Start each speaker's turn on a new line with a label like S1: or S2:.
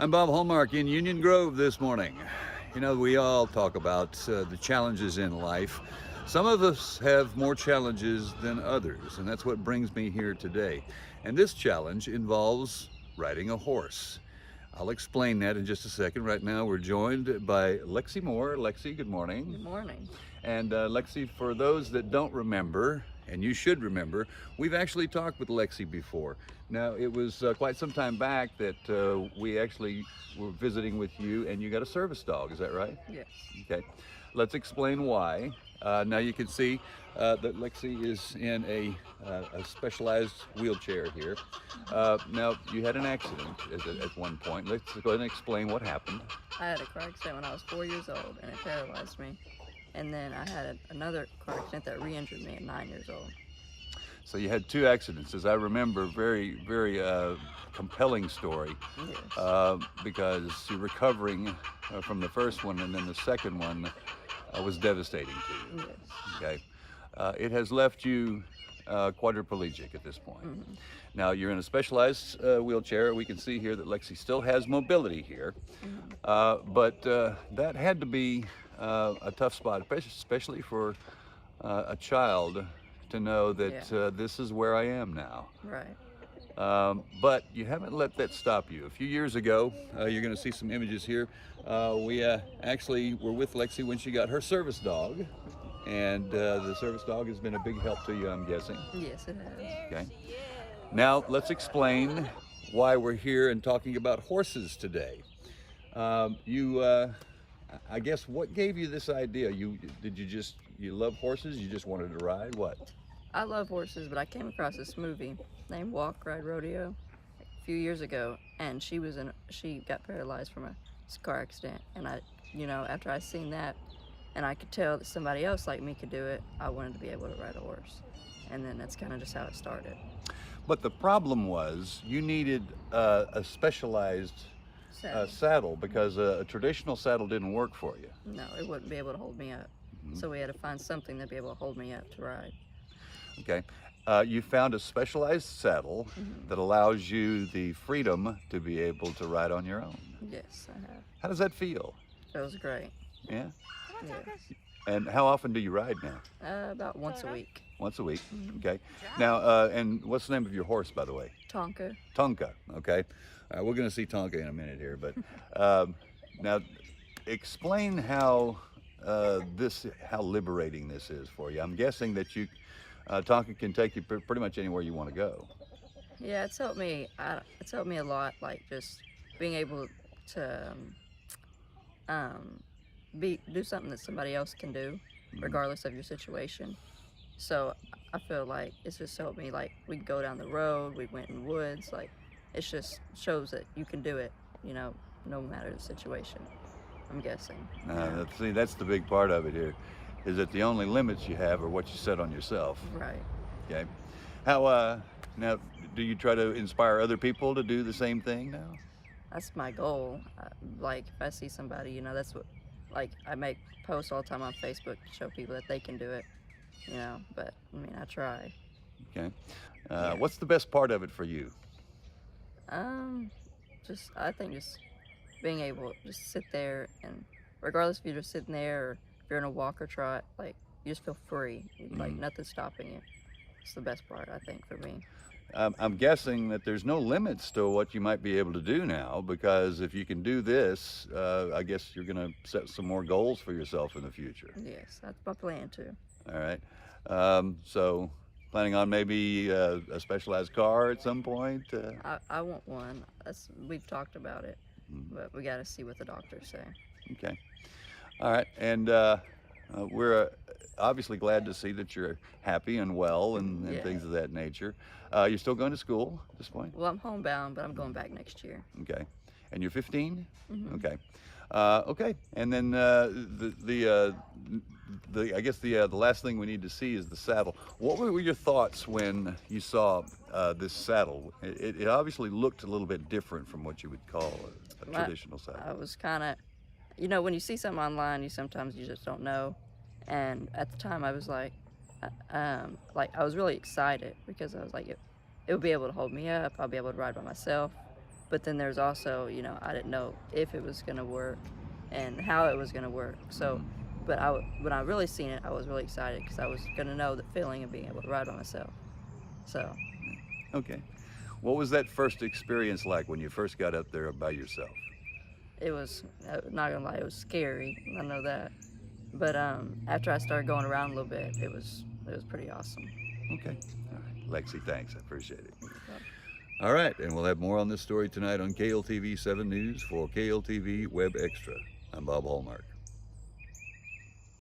S1: I'm Bob Hallmark in Union Grove this morning. You know, we all talk about the challenges in life. Some of us have more challenges than others, and that's what brings me here today. And this challenge involves riding a horse. I'll explain that in just a second. Right now, we're joined by Lexi Moore. Lexi, good morning.
S2: Good morning.
S1: And Lexi, for those that don't remember, and you should remember, we've actually talked with Lexi before. Now, it was quite some time back that we actually were visiting with you, and you got a service dog. Is that right?
S2: Yes.
S1: Okay. Let's explain why. Now you can see that Lexi is in a specialized wheelchair here. Now, you had an accident at one point. Let's go ahead and explain what happened.
S2: I had a car accident when I was 4 years old and it paralyzed me. And then I had another car accident that re-injured me at 9 years old.
S1: So you had two accidents, as I remember, very, very compelling story
S2: Yes.
S1: because you're recovering from the first one, and then the second one was devastating to you.
S2: Yes.
S1: Okay, it has left you quadriplegic at this point. Now you're in a specialized wheelchair. We can see here that Lexi still has mobility here, but that had to be a tough spot, especially for a child to know that
S2: Yeah.
S1: this is where I am now.
S2: Right.
S1: But you haven't let that stop you. A few years ago, you're going to see some images here. We actually were with Lexi when she got her service dog, and the service dog has been a big help to you, I'm guessing.
S2: Yes, it has.
S1: Okay. Now let's explain why we're here and talking about horses today. I guess, what gave you this idea? You love horses? You just wanted to ride? What?
S2: I love horses, but I came across this movie named Walk, Ride, Rodeo a few years ago, and she got paralyzed from a car accident. And after I seen that, and I could tell that somebody else like me could do it, I wanted to be able to ride a horse. And then that's kind of just how it started.
S1: But the problem was you needed a specialized
S2: So,
S1: saddle because a traditional saddle didn't work for you.
S2: no, it wouldn't be able to hold me up. So we had to find something that'd be able to hold me up to ride.
S1: Okay. You found a specialized saddle that allows you the freedom to be able to ride on your own.
S2: Yes, I have.
S1: How does that feel?
S2: That was great.
S1: Yeah.
S2: Yeah.
S1: And how often do you ride now?
S2: About once a week.
S1: Once a week. Okay. Now, and what's the name of your horse, by the way?
S2: Tonka.
S1: Tonka. Okay. We're going to see Tonka in a minute here, but now explain how how liberating this is for you. I'm guessing that Tonka can take you pretty much anywhere you want to go.
S2: Yeah, it's helped me. It's helped me a lot. Like just being able to do something that somebody else can do, regardless of your situation. So I feel like it's just helped me. Like we go down the road, we went in woods. Like it just shows that you can do it. No matter the situation. I'm guessing.
S1: See, that's the big part of it here, is that the only limits you have are what you set on yourself.
S2: Right.
S1: Okay. How now do you try to inspire other people to do the same thing now?
S2: That's my goal. Like if I see somebody, that's what. Like I make posts all the time on Facebook to show people that they can do it. But I mean, I try.
S1: Okay.
S2: Yeah.
S1: What's the best part of it for you?
S2: I think just being able to just sit there, and regardless if you're just sitting there or if you're in a walk or trot, like you just feel free, like nothing's stopping you. It's the best part, I think, for me.
S1: I'm guessing that there's no limits to what you might be able to do now, because if you can do this, I guess you're going to set some more goals for yourself in the future.
S2: Yes, that's my plan too.
S1: All right. So planning on maybe a specialized car at some point?
S2: I want one. We've talked about it, but we got to see what the doctors say.
S1: Okay. All right. And we're obviously glad to see that you're happy and well and
S2: Yeah.
S1: things of that nature. You're still going to school at this point?
S2: Well, I'm homebound, but I'm going back next year.
S1: Okay. And you're 15?
S2: Mm-hmm.
S1: Okay. Okay. And then I guess the last thing we need to see is the saddle. What were your thoughts when you saw this saddle? It obviously looked a little bit different from what you would call a traditional saddle.
S2: I was kind of, when you see something online, sometimes you just don't know. And at the time, I was like I was really excited because I was like, it would be able to hold me up. I'll be able to ride by myself. But then there's also, you know, I didn't know if it was going to work and how it was going to work. So, but when I really seen it, I was really excited because I was going to know the feeling of being able to ride by myself. So.
S1: Okay. What was that first experience like when you first got up there by yourself?
S2: It was, not gonna lie, it was scary. I know that. But after I started going around a little bit, it was pretty awesome.
S1: Okay. All right. Lexi, thanks. I appreciate it. All right. And we'll have more on this story tonight on KLTV 7 News for KLTV WebXtra. I'm Bob Hallmark.